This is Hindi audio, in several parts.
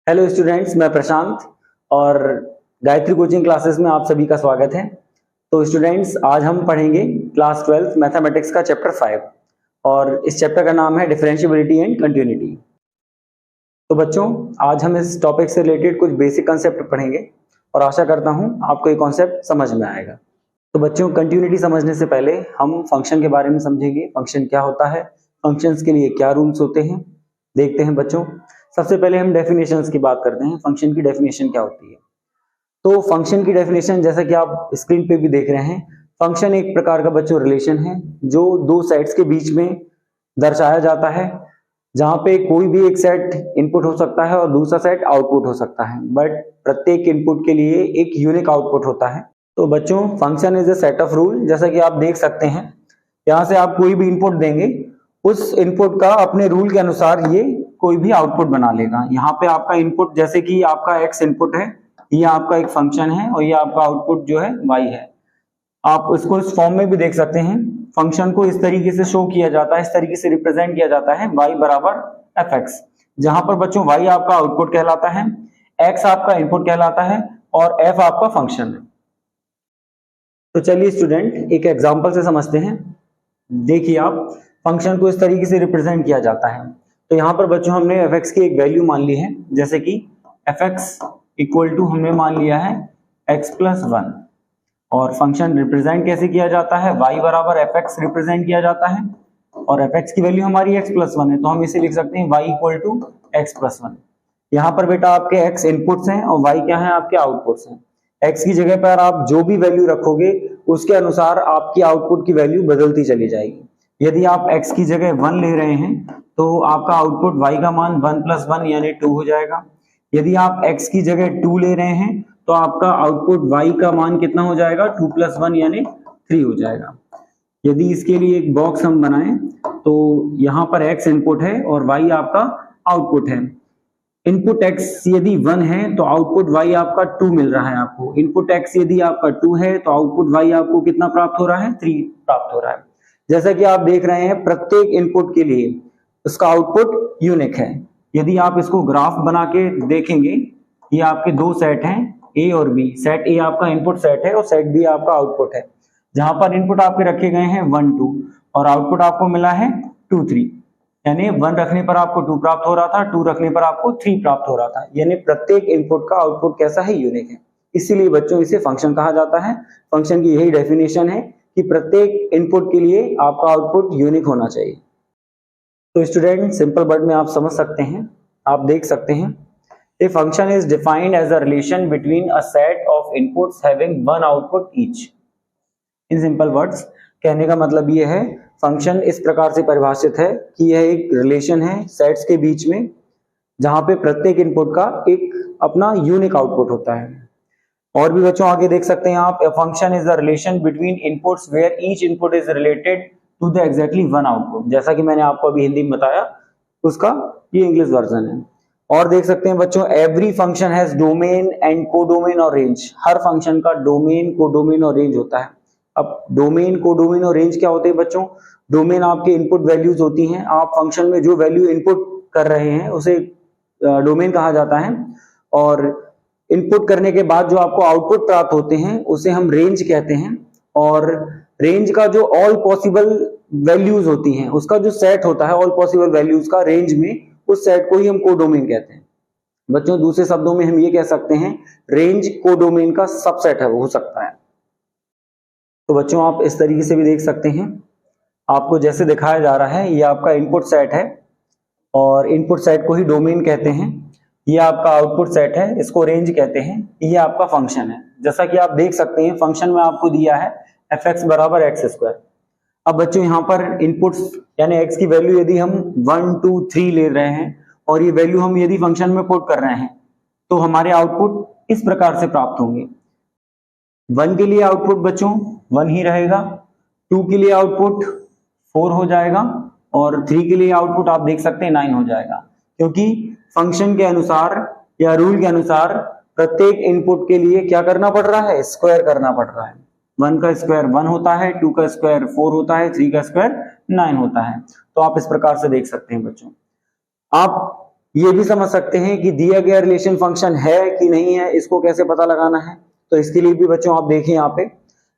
हेलो स्टूडेंट्स, मैं प्रशांत और गायत्री कोचिंग क्लासेस में आप सभी का स्वागत है। तो स्टूडेंट्स, आज हम पढ़ेंगे क्लास 12 मैथमेटिक्स का चैप्टर 5 और इस चैप्टर का नाम है डिफरेंशिएबिलिटी एंड कंटिन्यूटी। तो बच्चों, आज हम इस टॉपिक से रिलेटेड कुछ बेसिक कंसेप्ट पढ़ेंगे और आशा करता हूं आपको ये कॉन्सेप्ट समझ में आएगा। तो बच्चों, कंटिन्यूटी समझने से पहले हम फंक्शन के बारे में समझेंगे। फंक्शन क्या होता है, फंक्शंस के लिए क्या रूल्स होते हैं, देखते हैं बच्चों। सबसे पहले हम डेफिनेशंस की बात करते हैं। फंक्शन की डेफिनेशन क्या होती है? तो फंक्शन की डेफिनेशन जैसा कि आप स्क्रीन पे भी देख रहे हैं, फंक्शन एक प्रकार का बच्चों रिलेशन है जो दो सेट्स के बीच में दर्शाया जाता है, जहां पे कोई भी एक सेट इनपुट हो सकता है और दूसरा सेट आउटपुट हो सकता है, बट प्रत्येक इनपुट के लिए एक यूनिक आउटपुट होता है। तो बच्चों, function is a set of rule. जैसा कि आप देख सकते हैं, यहां से आप कोई भी इनपुट देंगे, उस इनपुट का अपने रूल के अनुसार ये कोई भी आउटपुट बना लेगा। यहाँ पे आपका इनपुट, जैसे कि आपका x इनपुट है, ये आपका एक फंक्शन है और ये आपका आउटपुट जो है y है। आप इसको इस फॉर्म में भी देख सकते हैं। फंक्शन को इस तरीके से शो किया जाता है, इस तरीके से रिप्रेजेंट किया जाता है, y बराबर fx, जहां पर बच्चों y आपका आउटपुट कहलाता है, x आपका इनपुट कहलाता है और f आपका फंक्शन है। तो चलिए स्टूडेंट, एक एग्जांपल से समझते हैं। देखिए, आप फंक्शन को इस तरीके से रिप्रेजेंट किया जाता है। तो यहाँ पर बच्चों हमने fx की एक वैल्यू मान ली है, जैसे कि fx इक्वल टू हमने मान लिया है x प्लस 1। और फंक्शन रिप्रेजेंट कैसे किया जाता है, y बराबर fx रिप्रेजेंट किया जाता है और fx की वैल्यू हमारी x प्लस 1 है, तो हम इसे लिख सकते हैं y equal to x plus 1। यहाँ पर बेटा आपके x इनपुट्स हैं और y क्या है, आपके आउटपुट्स हैं। x की जगह पर आप जो भी वैल्यू रखोगे उसके अनुसार आपकी आउटपुट की वैल्यू बदलती चली जाएगी। यदि आप x की जगह 1 ले रहे हैं तो आपका आउटपुट y का मान 1 प्लस 1 यानी 2 हो जाएगा। यदि आप x की जगह 2 ले रहे हैं तो आपका आउटपुट y का मान कितना हो जाएगा, 2 प्लस 1 यानी 3 हो जाएगा। यदि इसके लिए एक बॉक्स हम बनाएं तो यहाँ पर x इनपुट है और y आपका आउटपुट है। इनपुट x यदि 1 है तो आउटपुट y आपका 2 मिल रहा है आपको। इनपुट x यदि आपका 2 है तो आउटपुट y आपको कितना प्राप्त हो रहा है, 3 प्राप्त हो रहा है। जैसा कि आप देख रहे हैं, प्रत्येक इनपुट के लिए उसका आउटपुट यूनिक है। यदि आप इसको ग्राफ बना के देखेंगे, ये आपके दो सेट हैं a और b। सेट a आपका इनपुट सेट है और सेट b आपका आउटपुट है, जहां पर इनपुट आपके रखे गए हैं 1 2 और आउटपुट आपको मिला है 2 3। यानी 1 रखने पर आपको 2 प्राप्त हो रहा था, 2 रखने पर आपको 3 प्राप्त हो रहा था। यानी प्रत्येक इनपुट का आउटपुट कैसा है, यूनिक है। इसीलिए बच्चों इसे फंक्शन कहा जाता है। फंक्शन की यही डेफिनेशन है कि प्रत्येक इनपुट के लिए आपका आउटपुट यूनिक होना चाहिए। तो स्टूडेंट, सिंपल वर्ड में आप समझ सकते हैं, आप देख सकते हैं, a function is defined as a relation between a set of inputs having one output each. In simple words कहने का मतलब ये है, फंक्शन इस प्रकार से परिभाषित है कि यह एक रिलेशन है सेट्स के बीच में, जहां पे प्रत्येक इनपुट का एक अपना यूनिक आउटपुट होता है। और भी बच्चों आगे देख सकते हैं आप, function is the relation between inputs where each input is related to the exactly one output. जैसा कि मैंने आपको अभी हिंदी में बताया, उसका ये इंग्लिश वर्जन है। और देख सकते हैं बच्चों, every function has domain and codomain और रेंज। हर फंक्शन का डोमेन, कोडोमेन और रेंज होता है। अब डोमेन, कोडोमेन और रेंज क्या होते हैं बच्चों? डोमेन आपके इनपुट वैल्यूज होती हैं। आप फंक्शन में जो वैल्यू इनपुट कर रहे हैं उसे डोमेन कहा जाता है, और इनपुट करने के बाद जो आपको आउटपुट प्राप्त होते हैं उसे हम रेंज कहते हैं। और रेंज का जो ऑल पॉसिबल वैल्यूज होती हैं, उसका जो सेट होता है ऑल पॉसिबल वैल्यूज का रेंज में, उस सेट को ही हम कोडोमेन कहते हैं। बच्चों, दूसरे शब्दों में हम ये कह सकते हैं, रेंज कोडोमेन का सबसेट है, वो हो सकता है। तो बच्चों, आप इस तरीके से भी देख सकते हैं, आपको जैसे दिखाया जा रहा है, ये आपका इनपुट सेट है और इनपुट सेट को ही डोमेन कहते हैं। ये आपका आउटपुट सेट है, इसको रेंज कहते हैं। ये आपका फंक्शन है। जैसा कि आप देख सकते हैं, फंक्शन में आपको दिया है fx बराबर एक्स स्क्वायर। अब बच्चों, यहाँ पर इनपुट्स यानी x की वैल्यू यदि हम 1 2 3 ले रहे हैं और ये वैल्यू हम यदि फंक्शन में पुट कर रहे हैं, तो हमारे आउटपुट इस प्रकार से प्राप्त होंगे। 1 के लिए आउटपुट बच्चों 1 ही रहेगा, 2 के लिए आउटपुट 4 हो जाएगा और 3 के लिए आउटपुट आप देख सकते हैं 9 हो जाएगा, क्योंकि फंक्शन के अनुसार या रूल के अनुसार प्रत्येक इनपुट के लिए क्या करना पड़ रहा है, स्क्वायर करना पड़ रहा है। 1 का स्क्वायर 1 होता है, 2 का स्क्वायर 4 होता है, 3 का स्क्वायर 9 होता है। तो आप इस प्रकार से देख सकते हैं बच्चों। आप ये भी समझ सकते हैं कि दिया गया रिलेशन फंक्शन है कि नहीं है, इसको कैसे पता लगाना है। तो इसके लिए भी बच्चों आप देखिए यहाँ पे,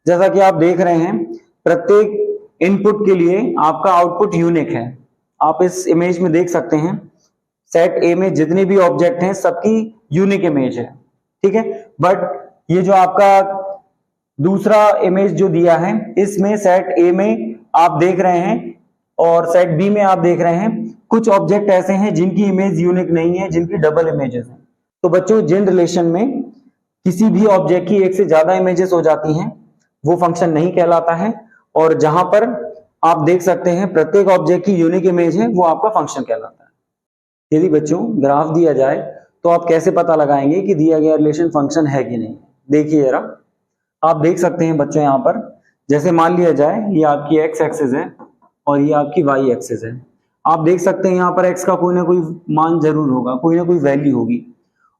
जैसा कि आप देख रहे हैं प्रत्येक इनपुट के लिए आपका आउटपुट यूनिक है। आप इस इमेज में देख सकते हैं सेट ए में जितने भी ऑब्जेक्ट हैं सबकी यूनिक इमेज है, ठीक है। बट ये जो आपका दूसरा इमेज जो दिया है, इसमें सेट ए में आप देख रहे हैं और सेट बी में आप देख रहे हैं कुछ ऑब्जेक्ट ऐसे हैं जिनकी इमेज यूनिक नहीं है, जिनकी डबल इमेजेस हैं। तो बच्चों जिन रिलेशन में किसी भी ऑब्जेक्ट की एक से ज्यादा इमेजेस हो जाती हैं वो फंक्शन नहीं कहलाता है, और जहां पर आप देख सकते हैं प्रत्येक ऑब्जेक्ट की यूनिक इमेज है वो आपका फंक्शन कहलाता है। यदि बच्चों ग्राफ दिया जाए तो आप कैसे पता लगाएंगे कि दिया गया रिलेशन फंक्शन है कि नहीं। देखिए जरा, आप देख सकते हैं बच्चों यहाँ पर, जैसे मान लिया जाए ये आपकी एक्स एक्सिस है और ये आपकी वाई एक्सिस है। आप देख सकते हैं यहाँ पर एक्स का कोई ना कोई मान जरूर होगा, कोई ना कोई वैल्यू होगी,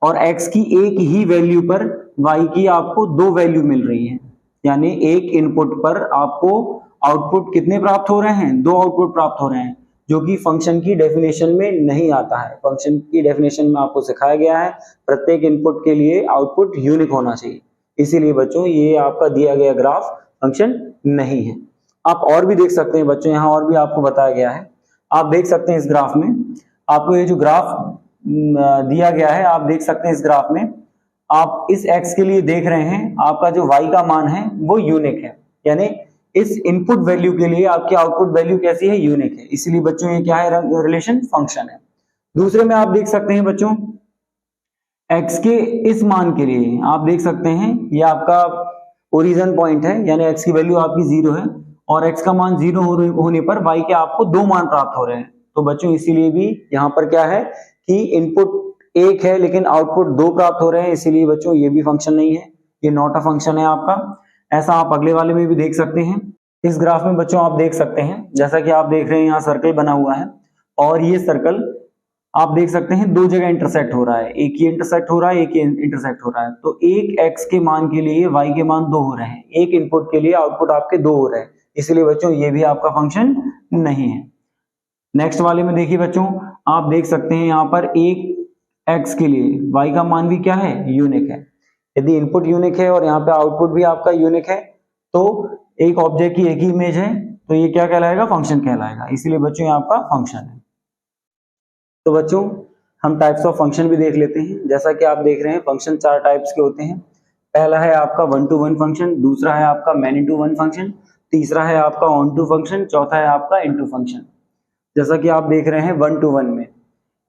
और एक्स की एक ही वैल्यू पर वाई की आपको दो वैल्यू मिल रही है, यानी एक इनपुट पर आपको आउटपुट कितने प्राप्त हो रहे हैं, दो आउटपुट प्राप्त हो रहे हैं, जो कि फंक्शन की डेफिनेशन में नहीं आता है। फंक्शन की डेफिनेशन में आपको सिखाया गया है प्रत्येक इनपुट के लिए आउटपुट यूनिक होना चाहिए, इसीलिए बच्चों ये आपका दिया गया ग्राफ फंक्शन नहीं है। आप और भी देख सकते हैं बच्चों, यहाँ और भी आपको बताया गया है। आप देख सकते हैं इस ग्राफ में आपको ये जो ग्राफ दिया गया है, आप देख सकते हैं इस ग्राफ में आप इस x के लिए देख रहे हैं आपका जो y का मान है वो यूनिक है, यानी इस इनपुट वैल्यू के लिए आपकी आउटपुट वैल्यू कैसी है, यूनिक है, इसलिए बच्चों ये क्या है, रिलेशन फंक्शन है। दूसरे में आप देख सकते हैं बच्चों x के इस मान के लिए आप देख सकते हैं ये आपका ओरिजिन पॉइंट है, यानी x की वैल्यू आपकी 0 है और x का मान 0 होने पर y के आपको दो मान प्राप्त हो रहे हैं। तो बच्चों इसीलिए भी यहाँ पर क्या है कि इनपुट एक है लेकिन आउटपुट दो प्राप्त हो रहे हैं, इसीलिए बच्चों ये भी फंक्शन नहीं है, ये नॉट अ फंक्शन है आपका। ऐसा आप अगले वाले में भी देख सकते हैं। इस ग्राफ में बच्चों आप देख सकते हैं, जैसा कि आप देख रहे हैं यहाँ सर्कल बना हुआ है और ये सर्कल आप देख सकते हैं दो जगह इंटरसेक्ट हो रहा है, एक ही इंटरसेक्ट हो रहा है, एक ही इंटरसेक्ट हो रहा है। तो एक x के मान के लिए y के मान दो हो रहे हैं, एक इनपुट के लिए आउटपुट आपके दो हो रहे हैं, इसलिए बच्चों ये भी आपका फंक्शन नहीं है। नेक्स्ट वाले में देखिए बच्चों, आप देख सकते हैं यहाँ पर एक x के लिए y का मान भी क्या है, यूनिक है। यदि इनपुट यूनिक है और यहाँ पे आउटपुट भी आपका यूनिक है तो एक ऑब्जेक्ट की एक ही इमेज है, तो ये क्या कहलाएगा, फंक्शन कहलाएगा, इसीलिए बच्चों ये आपका फंक्शन है। तो बच्चों हम टाइप्स ऑफ फंक्शन भी देख लेते हैं। जैसा कि आप देख रहे हैं फंक्शन चार टाइप्स के होते हैं। पहला है आपका 1-to-1 फंक्शन, दूसरा है आपका मैनी-टू-वन फंक्शन, तीसरा है आपका ऑन-टू फंक्शन, चौथा है आपका इन-टू फंक्शन। जैसा कि आप देख रहे हैं 1-to-1 में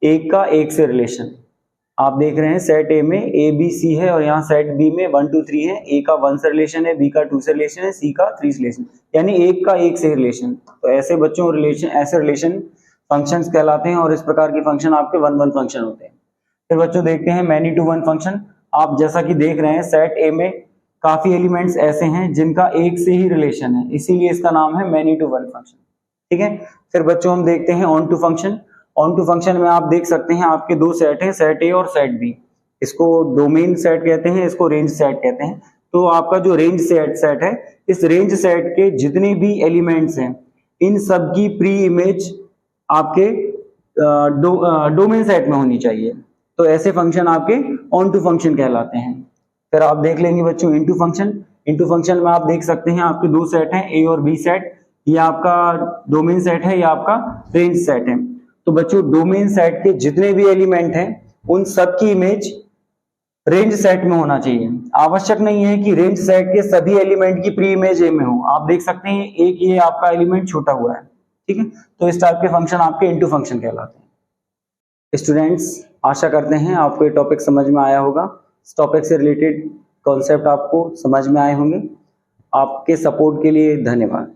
एक का एक से रिलेशन, आप देख रहे हैं सेट ए में ए बी सी है और यहाँ सेट बी में 1 2 3 है, ए का 1 से रिलेशन है, बी का 2 से रिलेशन है, सी का 3 से रिलेशन, यानी एक का एक से रिलेशन। तो ऐसे बच्चों ऐसे रिलेशन फंक्शंस कहलाते हैं और इस प्रकार के फंक्शन आपके 1-1 फंक्शन होते हैं। फिर बच्चों देखते हैं मैनी-टू-वन फंक्शन। आप जैसा कि देख रहे हैं सेट ए में काफी एलिमेंट्स ऐसे हैं जिनका एक से ही रिलेशन है, इसीलिए इसका नाम है मैनी-टू-वन फंक्शन, ठीक है। फिर बच्चों हम देखते हैं ऑन-टू फंक्शन। ऑन-टू फंक्शन में आप देख सकते हैं आपके दो सेट हैं, सेट ए और सेट बी। इसको डोमेन सेट कहते हैं, इसको रेंज सेट कहते हैं। तो आपका जो रेंज सेट है, इस रेंज सेट के जितने भी एलिमेंट्स हैं इन सब की प्री इमेज आपके डोमेन सेट में होनी चाहिए, तो ऐसे फंक्शन आपके ऑन टू फंक्शन कहलाते हैं। फिर आप देख लेंगे बच्चों इनटू फंक्शन। इनटू फंक्शन में आप देख सकते हैं आपके दो सेट हैं, ए और बी सेट, ये आपका डोमेन सेट है, ये आपका रेंज सेट है। तो बच्चों डोमेन सेट के जितने भी एलिमेंट हैं उन सब की इमेज रेंज सेट में होना चाहिए। आवश्यक नहीं है कि रेंज सेट के सभी एलिमेंट की प्री इमेज ए में हो, आप देख सकते हैं एक ये आपका एलिमेंट छूटा हुआ है, ठीक है। तो इस टाइप के फंक्शन आपके इनटू फंक्शन कहलाते हैं। स्टूडेंट्स आशा करते हैं आपको ये टॉपिक समझ में आया होगा, इस टॉपिक से रिलेटेड कॉन्सेप्ट आपको समझ में आए होंगे। आपके सपोर्ट के लिए धन्यवाद।